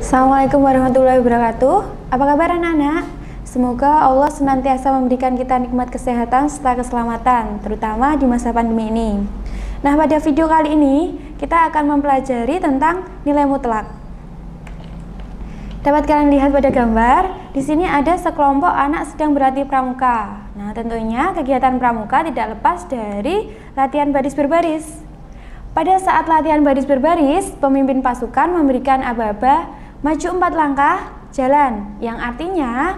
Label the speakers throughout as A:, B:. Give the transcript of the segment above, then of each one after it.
A: Assalamualaikum warahmatullahi wabarakatuh. Apa kabar anak-anak? Semoga Allah senantiasa memberikan kita nikmat kesehatan serta keselamatan, terutama di masa pandemi ini. Nah, pada video kali ini kita akan mempelajari tentang nilai mutlak. Dapat kalian lihat pada gambar, di sini ada sekelompok anak sedang berlatih pramuka. Nah, tentunya kegiatan pramuka tidak lepas dari latihan baris berbaris. Pada saat latihan baris berbaris, pemimpin pasukan memberikan aba-aba maju 4 langkah, jalan, yang artinya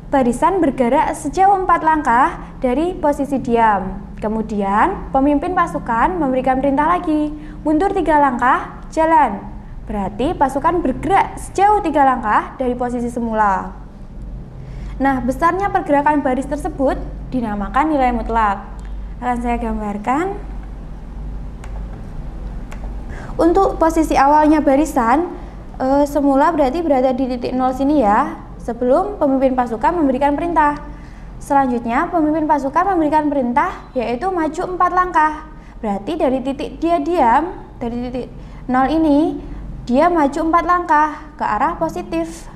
A: barisan bergerak sejauh 4 langkah dari posisi diam. Kemudian, pemimpin pasukan memberikan perintah lagi, mundur 3 langkah, jalan. Berarti pasukan bergerak sejauh 3 langkah dari posisi semula. Nah, besarnya pergerakan baris tersebut dinamakan nilai mutlak. Akan saya gambarkan. Untuk posisi awalnya barisan, semula berarti berada di titik 0 sini ya, sebelum pemimpin pasukan memberikan perintah. Selanjutnya, pemimpin pasukan memberikan perintah yaitu maju 4 langkah. Berarti dari titik dia diam, dari titik 0 ini, dia maju 4 langkah ke arah positif.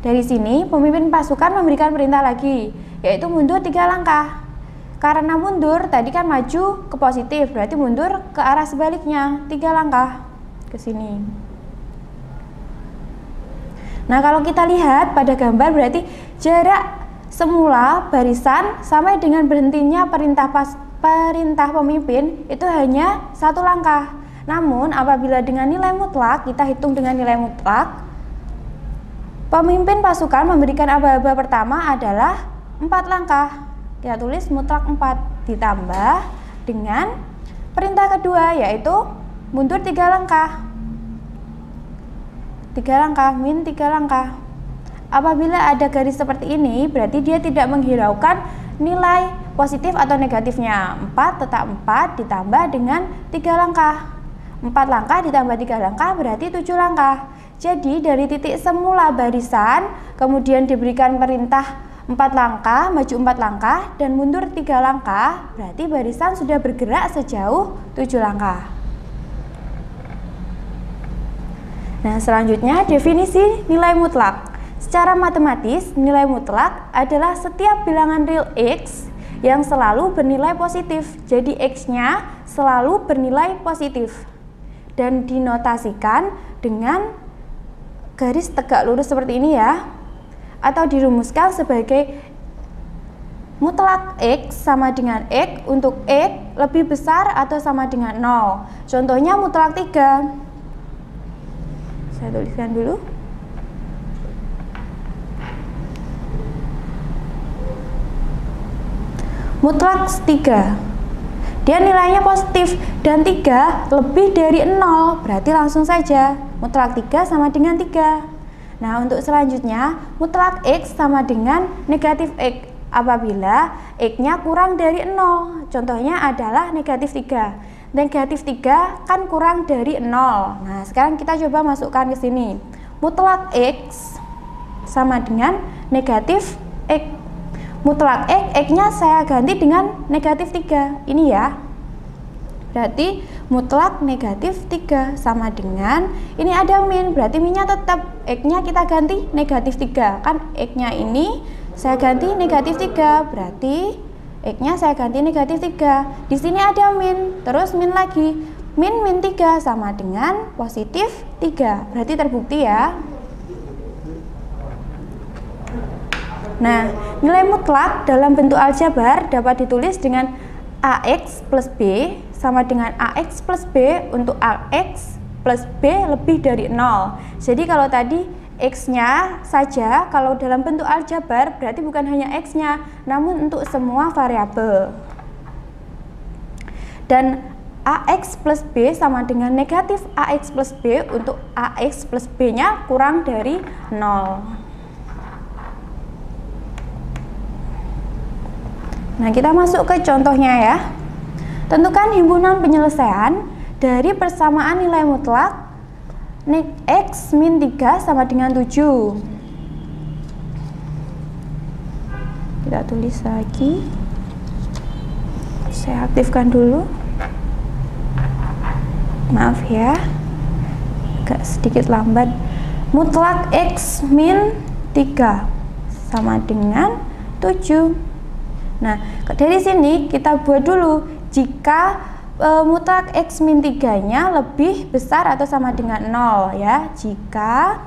A: Dari sini, pemimpin pasukan memberikan perintah lagi, yaitu mundur 3 langkah. Karena mundur, tadi kan maju ke positif, berarti mundur ke arah sebaliknya, 3 langkah ke sini. Nah, kalau kita lihat pada gambar, berarti jarak semula barisan sampai dengan berhentinya perintah pemimpin itu hanya 1 langkah. Namun, apabila dengan nilai mutlak, kita hitung dengan nilai mutlak, pemimpin pasukan memberikan aba-aba pertama adalah 4 langkah. Kita tulis mutlak 4 ditambah dengan perintah kedua yaitu mundur 3 langkah. 3 langkah, min 3 langkah. Apabila ada garis seperti ini, berarti dia tidak menghiraukan nilai positif atau negatifnya. 4 tetap 4 ditambah dengan 3 langkah. 4 langkah ditambah 3 langkah berarti 7 langkah. Jadi dari titik semula barisan, kemudian diberikan perintah 4 langkah, maju 4 langkah, dan mundur 3 langkah, berarti barisan sudah bergerak sejauh 7 langkah. Nah, selanjutnya definisi nilai mutlak. Secara matematis, nilai mutlak adalah setiap bilangan real X yang selalu bernilai positif. Jadi X-nya selalu bernilai positif. Dan dinotasikan dengan garis tegak lurus seperti ini ya. Atau dirumuskan sebagai mutlak X sama dengan X untuk X lebih besar atau sama dengan 0. Contohnya mutlak 3. Saya tuliskan dulu. Mutlak 3. Dia nilainya positif dan 3 lebih dari 0. Berarti langsung saja mutlak 3 sama dengan 3. Nah, untuk selanjutnya, mutlak X sama dengan negatif X apabila X-nya kurang dari 0. Contohnya adalah negatif 3. Negatif 3 kan kurang dari 0. Nah, sekarang kita coba masukkan ke sini. Mutlak X sama dengan negatif X. Mutlak X, X-nya saya ganti dengan negatif 3. Ini ya. Berarti mutlak negatif 3 sama dengan ini ada min, berarti minnya tetap X-nya kita ganti negatif 3. Kan X-nya ini saya ganti negatif 3, berarti X-nya saya ganti negatif 3. Di sini ada min, terus min lagi. Min 3 sama dengan positif 3. Berarti terbukti ya. Nah, nilai mutlak dalam bentuk aljabar dapat ditulis dengan AX plus B sama dengan AX plus B untuk AX plus B lebih dari 0. Jadi kalau tadi X-nya saja, kalau dalam bentuk aljabar berarti bukan hanya X-nya, namun untuk semua variabel. Dan AX plus B sama dengan negatif AX plus B untuk AX plus B-nya kurang dari 0. Nah, kita masuk ke contohnya ya. Tentukan himpunan penyelesaian dari persamaan nilai mutlak X min 3 sama dengan 7. Kita tulis lagi. Saya aktifkan dulu. Maaf ya. agak sedikit lambat. Mutlak X min 3 sama dengan 7. Nah, dari sini kita buat dulu jika mutlak X min 3 nya lebih besar atau sama dengan 0 ya. Jika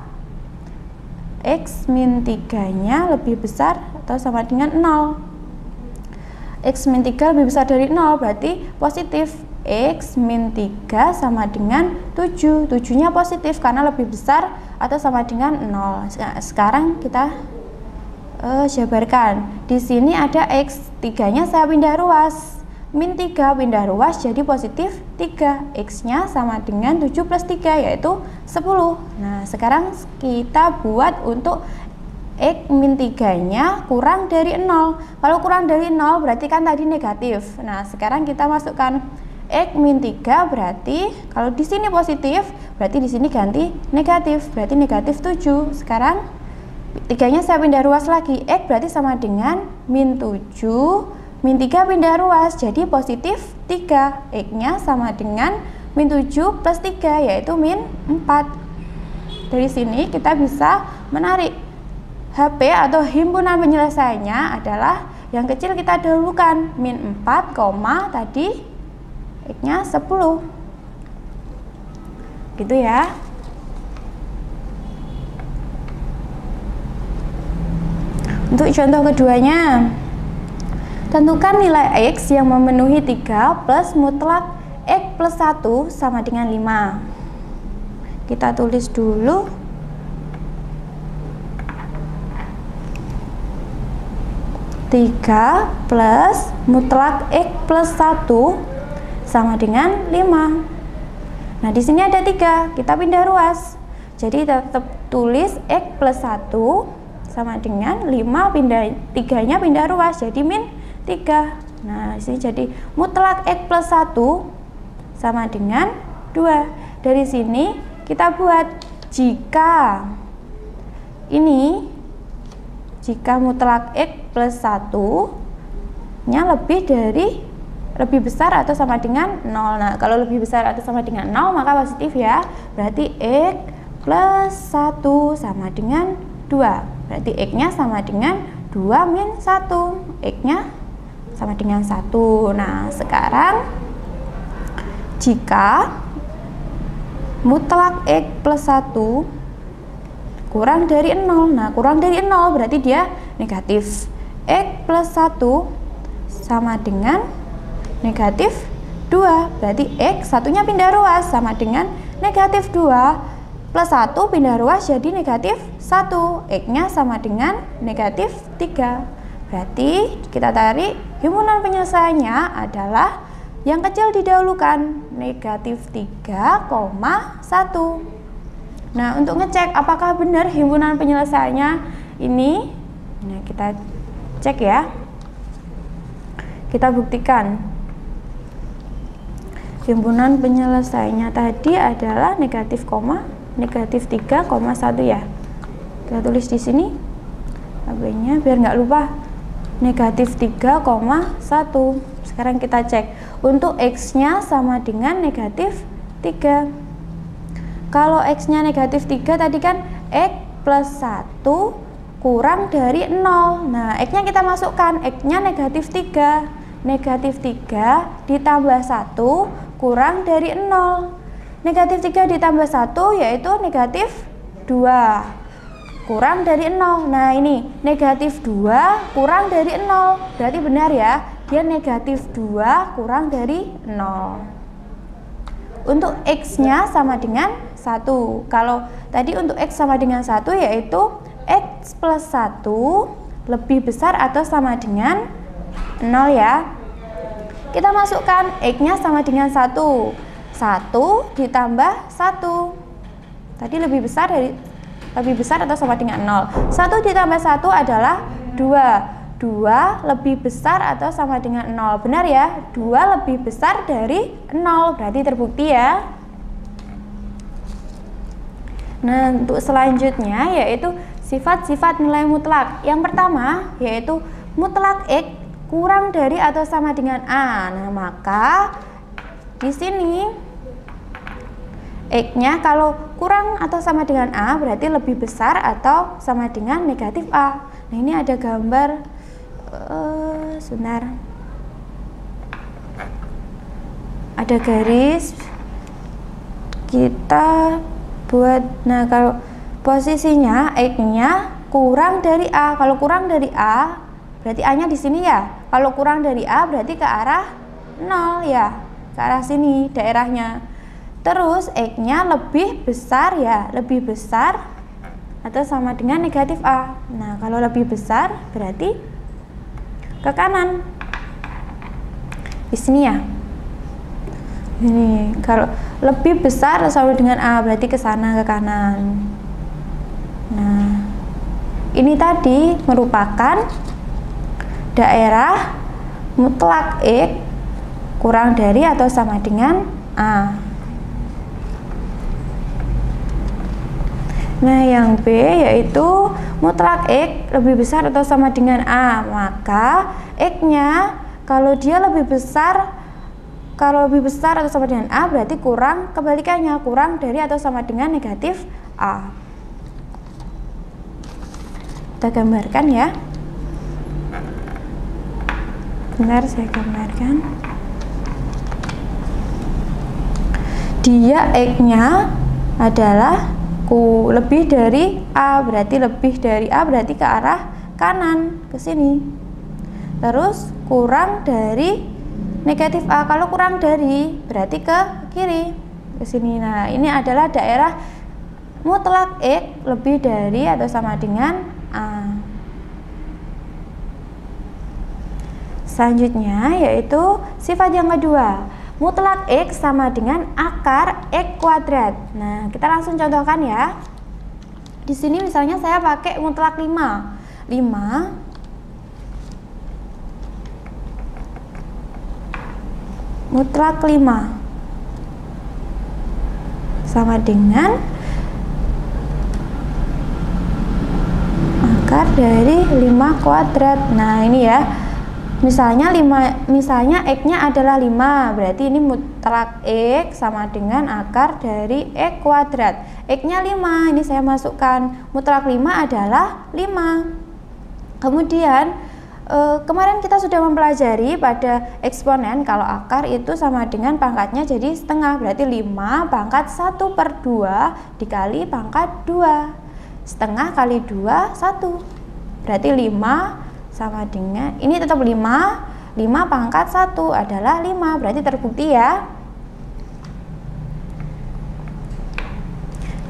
A: X min 3 nya lebih besar atau sama dengan 0. X min 3 lebih besar dari 0 berarti positif. X min 3 sama dengan 7. 7 nya positif karena lebih besar atau sama dengan 0. Nah, sekarang kita jabarkan. Di sini ada X, 3 nya saya pindah ruas. Min 3 pindah ruas jadi positif 3. X nya sama dengan 7 plus 3 yaitu 10. Nah, sekarang kita buat untuk X min 3 nya kurang dari 0. Kalau kurang dari 0 berarti kan tadi negatif. Nah, sekarang kita masukkan X min 3 berarti kalau di sini positif, berarti di sini ganti negatif. Berarti negatif 7. Sekarang 3 nya saya pindah ruas lagi. X berarti sama dengan min 7. Min 3 pindah ruas jadi positif 3. X nya sama dengan min 7 plus 3 yaitu min 4. Dari sini kita bisa menarik HP atau himpunan penyelesaiannya adalah yang kecil kita dahulukan, min 4, tadi X nya 10 gitu ya. Untuk contoh keduanya, tentukan nilai X yang memenuhi 3 plus mutlak X plus 1 sama dengan 5. Kita tulis dulu. 3 plus mutlak X plus 1 sama dengan 5. Nah, di sini ada 3, kita pindah ruas. Jadi tetap tulis X plus 1 sama dengan 5 pindah 3-nya pindah ruas jadi min 3. Nah, di sini jadi mutlak X plus 1 sama dengan 2. Dari sini kita buat jika mutlak X plus 1 nya lebih besar atau sama dengan 0. Nah, kalau lebih besar atau sama dengan 0 maka positif ya. Berarti X plus 1 sama dengan 2. Berarti X nya sama dengan 2 min 1. X nya sama dengan 1. Nah, sekarang jika mutlak X plus 1 kurang dari 0. Nah, kurang dari 0 berarti dia negatif. X plus 1 sama dengan negatif 2. Berarti X satunya pindah ruas sama dengan negatif 2 plus 1 pindah ruas jadi negatif 1. X nya sama dengan negatif 3. Berarti kita tarik himpunan penyelesaiannya adalah yang kecil didahulukan, negatif 3,1. Nah, untuk ngecek apakah benar himpunan penyelesaiannya ini, nah kita cek ya. Kita buktikan. Himpunan penyelesaiannya tadi adalah negatif 3,1 ya. Kita tulis di sini AB-nya biar nggak lupa. Negatif 3,1. Sekarang kita cek. Untuk X-nya sama dengan negatif 3. Kalau X-nya negatif 3 tadi kan X plus 1 kurang dari 0. Nah, X-nya kita masukkan. X-nya negatif 3. Negatif 3 ditambah 1 kurang dari 0. Negatif 3 ditambah 1 yaitu negatif 2. Kurang dari 0. Nah, ini negatif 2 kurang dari 0. Berarti benar ya, dia negatif 2 kurang dari 0. Untuk X-nya sama dengan 1. Kalau tadi untuk X sama dengan 1 yaitu X plus 1 lebih besar atau sama dengan 0 ya. Kita masukkan X-nya sama dengan 1. 1 ditambah 1. Tadi lebih besar atau sama dengan 0. 1 ditambah 1 adalah 2. 2 lebih besar atau sama dengan 0. Benar ya? 2 lebih besar dari 0. Berarti terbukti ya. Nah, untuk selanjutnya yaitu sifat-sifat nilai mutlak. Yang pertama yaitu mutlak X kurang dari atau sama dengan A. Nah, maka di sini X-nya kalau kurang atau sama dengan A berarti lebih besar atau sama dengan negatif A. Nah, ini ada gambar, sebentar, ada garis, kita buat. Nah, kalau posisinya X-nya kurang dari A. Kalau kurang dari A berarti A-nya di sini ya. Kalau kurang dari A berarti ke arah 0 ya, ke arah sini daerahnya. Terus X-nya lebih besar ya, lebih besar atau sama dengan negatif A. Nah, kalau lebih besar berarti ke kanan. Di sini ya. Ini kalau lebih besar atau sama dengan A berarti ke sana, ke kanan. Nah, ini tadi merupakan daerah mutlak X kurang dari atau sama dengan A. Nah, yang B yaitu mutlak X lebih besar atau sama dengan A. Maka X-nya kalau dia lebih besar, atau sama dengan A berarti kurang, kebalikannya kurang dari atau sama dengan negatif A. Kita gambarkan ya. Bentar, saya gambarkan. Dia X-nya adalah lebih dari A, berarti lebih dari A berarti ke arah kanan, ke sini. Terus kurang dari negatif A, kalau kurang dari berarti ke kiri, ke sini. Nah, ini adalah daerah mutlak X lebih dari atau sama dengan A. Selanjutnya yaitu sifat yang kedua, mutlak X sama dengan akar X kuadrat. Nah, kita langsung contohkan ya. Di sini misalnya saya pakai mutlak 5. 5 mutlak 5 sama dengan akar dari 5 kuadrat. Nah, ini ya. Misalnya X-nya adalah 5, berarti ini mutlak X sama dengan akar dari X kuadrat. X-nya 5, ini saya masukkan mutlak 5 adalah 5. Kemudian kemarin kita sudah mempelajari pada eksponen kalau akar itu sama dengan pangkatnya jadi setengah, berarti 5 pangkat 1/2 dikali pangkat 2. Setengah kali 2, 1. Berarti 5 sama dengan, ini tetap 5 pangkat 1 adalah 5, berarti terbukti ya.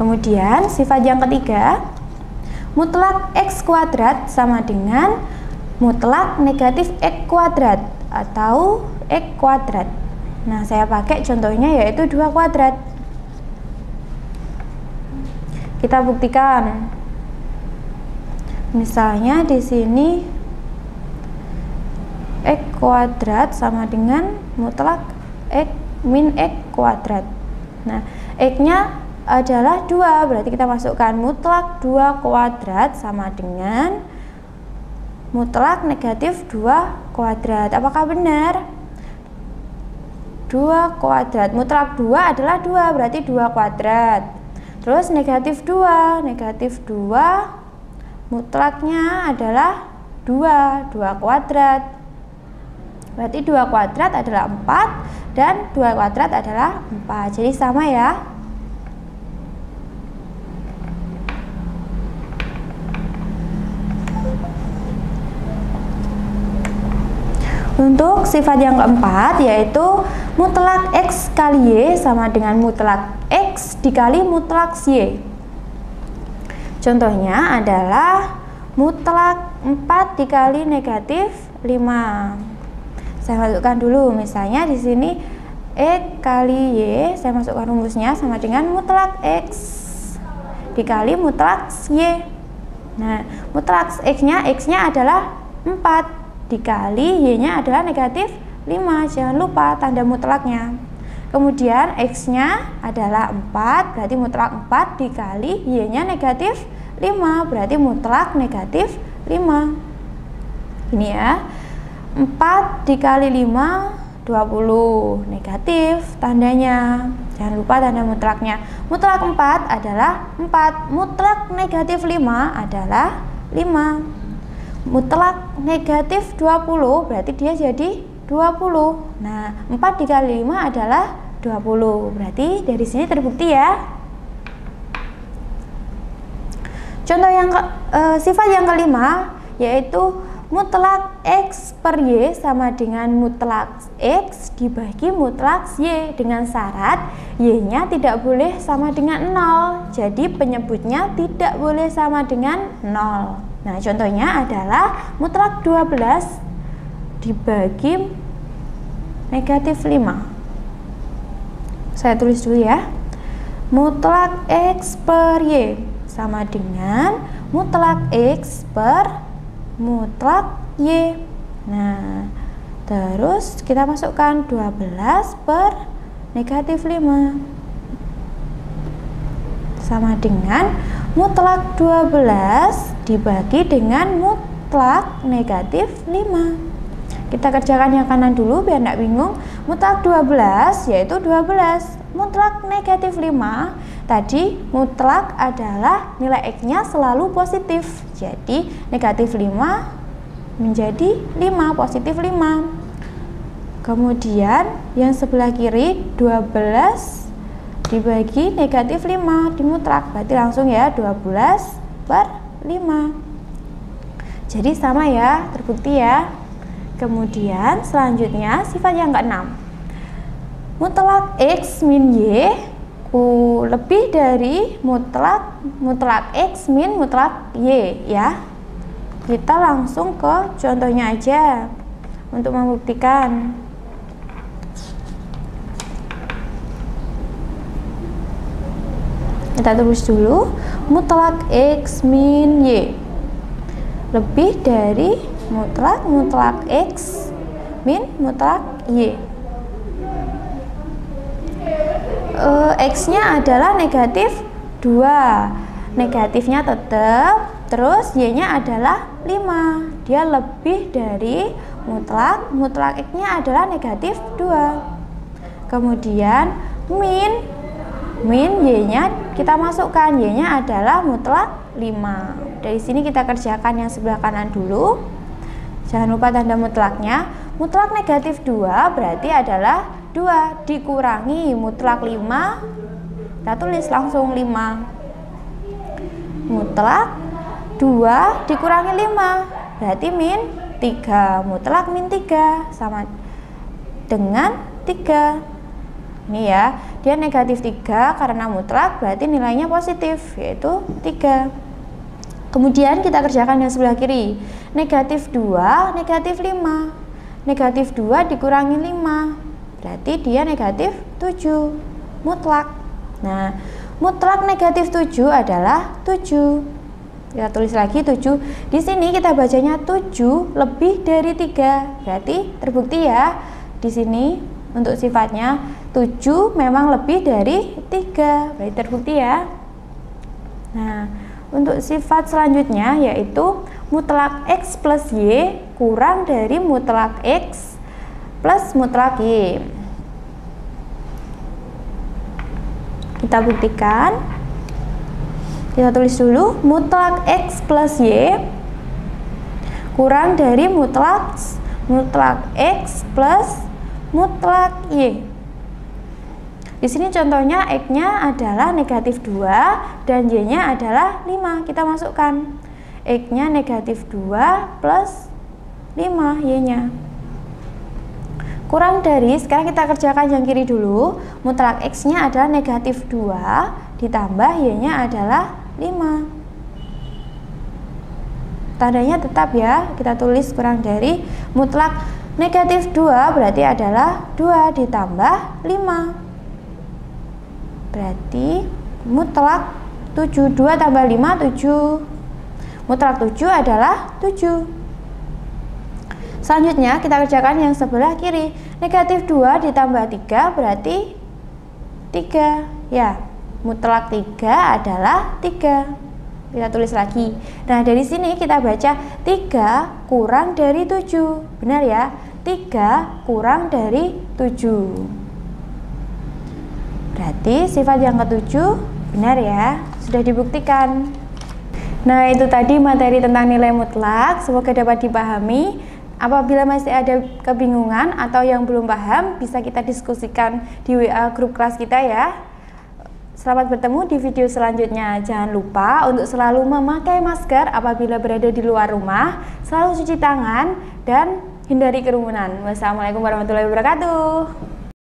A: Kemudian sifat yang ketiga, mutlak X kuadrat sama dengan mutlak negatif X kuadrat atau X kuadrat. Nah, saya pakai contohnya yaitu 2 kuadrat. Kita buktikan. Misalnya di sini X kuadrat sama dengan mutlak X min X kuadrat. Nah, X-nya adalah 2, berarti kita masukkan mutlak 2 kuadrat sama dengan mutlak negatif 2 kuadrat. Apakah benar? 2 kuadrat, mutlak 2 adalah 2, berarti 2 kuadrat. Terus negatif 2 mutlaknya adalah 2 kuadrat. Berarti 2 kuadrat adalah 4 dan 2 kuadrat adalah 4. Jadi sama ya. Untuk sifat yang keempat yaitu mutlak X kali Y sama dengan mutlak X dikali mutlak Y. Contohnya adalah mutlak 4 dikali negatif 5. Saya masukkan dulu, misalnya di sini X kali Y, saya masukkan rumusnya sama dengan mutlak X dikali mutlak Y. Nah, mutlak X-nya adalah 4 dikali Y-nya adalah negatif 5. Jangan lupa tanda mutlaknya. Kemudian X-nya adalah 4, berarti mutlak 4 dikali Y-nya negatif 5, berarti mutlak negatif 5. Ini ya. 4 dikali 5, 20, negatif tandanya. Jangan lupa tanda mutlaknya. Mutlak 4 adalah 4. Mutlak negatif 5 adalah 5. Mutlak negatif 20 berarti dia jadi 20. Nah, 4 dikali 5 adalah 20. Berarti dari sini terbukti ya. Contoh yang sifat yang kelima yaitu mutlak X per Y sama dengan mutlak X dibagi mutlak Y dengan syarat Y-nya tidak boleh sama dengan 0. Jadi penyebutnya tidak boleh sama dengan 0. Nah, contohnya adalah mutlak 12 dibagi negatif 5. Saya tulis dulu ya. Mutlak X per Y sama dengan mutlak X per mutlak Y. Nah, terus kita masukkan 12 per negatif 5 sama dengan mutlak 12 dibagi dengan mutlak negatif 5. Kita kerjakan yang kanan dulu biar tidak bingung. Mutlak 12 yaitu 12. Mutlak negatif 5 tadi mutlak adalah nilai X-nya selalu positif. Jadi negatif 5 menjadi 5, positif 5. Kemudian yang sebelah kiri 12 dibagi negatif 5 di mutlak. Berarti langsung ya 12 per 5. Jadi sama ya, terbukti ya. Kemudian selanjutnya sifat yang keenam. Mutlak X min Y lebih dari mutlak X min mutlak Y ya. Kita langsung ke contohnya aja untuk membuktikan. Kita tulis dulu mutlak X min Y lebih dari mutlak X min mutlak Y. X-nya adalah negatif 2, negatifnya tetap, terus Y-nya adalah 5, dia lebih dari mutlak X-nya adalah negatif 2. Kemudian min Y-nya kita masukkan, Y-nya adalah mutlak 5. Dari sini kita kerjakan yang sebelah kanan dulu. Jangan lupa tanda mutlaknya. Mutlak negatif 2 berarti adalah 2 dikurangi mutlak 5. Kita tulis langsung 5. Mutlak 2 dikurangi 5 berarti min 3. Mutlak min 3 sama dengan 3. Ini ya, dia negatif 3 karena mutlak berarti nilainya positif yaitu 3. Kemudian kita kerjakan yang sebelah kiri. Negatif 2, negatif 5. Negatif 2 dikurangi 5 berarti dia negatif 7 mutlak. Nah, mutlak negatif 7 adalah 7. Kita tulis lagi 7. Di sini kita bacanya 7 lebih dari 3. Berarti terbukti ya. Di sini untuk sifatnya 7 memang lebih dari 3. Berarti terbukti ya. Nah, untuk sifat selanjutnya yaitu mutlak X plus Y kurang dari mutlak X plus mutlak Y. Kita buktikan. Kita tulis dulu mutlak X plus Y kurang dari mutlak X plus mutlak Y. Di sini contohnya X-nya adalah negatif 2 dan Y-nya adalah 5. Kita masukkan X-nya negatif 2 plus 5 Y-nya. Kurang dari, sekarang kita kerjakan yang kiri dulu. Mutlak X-nya adalah negatif 2 ditambah Y-nya adalah 5. Tandanya tetap ya, kita tulis kurang dari. Mutlak negatif 2 berarti adalah 2 ditambah 5. Berarti mutlak 7, 2 tambah 5, 7. Mutlak 7 adalah 7. Selanjutnya kita kerjakan yang sebelah kiri. Negatif 2 ditambah 3 berarti 3. Ya, mutlak 3 adalah 3. Kita tulis lagi. Nah, dari sini kita baca 3 kurang dari 7. Benar ya? 3 kurang dari 7. Berarti sifat yang ketujuh benar ya, sudah dibuktikan. Nah, itu tadi materi tentang nilai mutlak, semoga dapat dipahami. Apabila masih ada kebingungan atau yang belum paham, bisa kita diskusikan di WA grup kelas kita ya. Selamat bertemu di video selanjutnya. Jangan lupa untuk selalu memakai masker apabila berada di luar rumah, selalu cuci tangan, dan hindari kerumunan. Wassalamualaikum warahmatullahi wabarakatuh.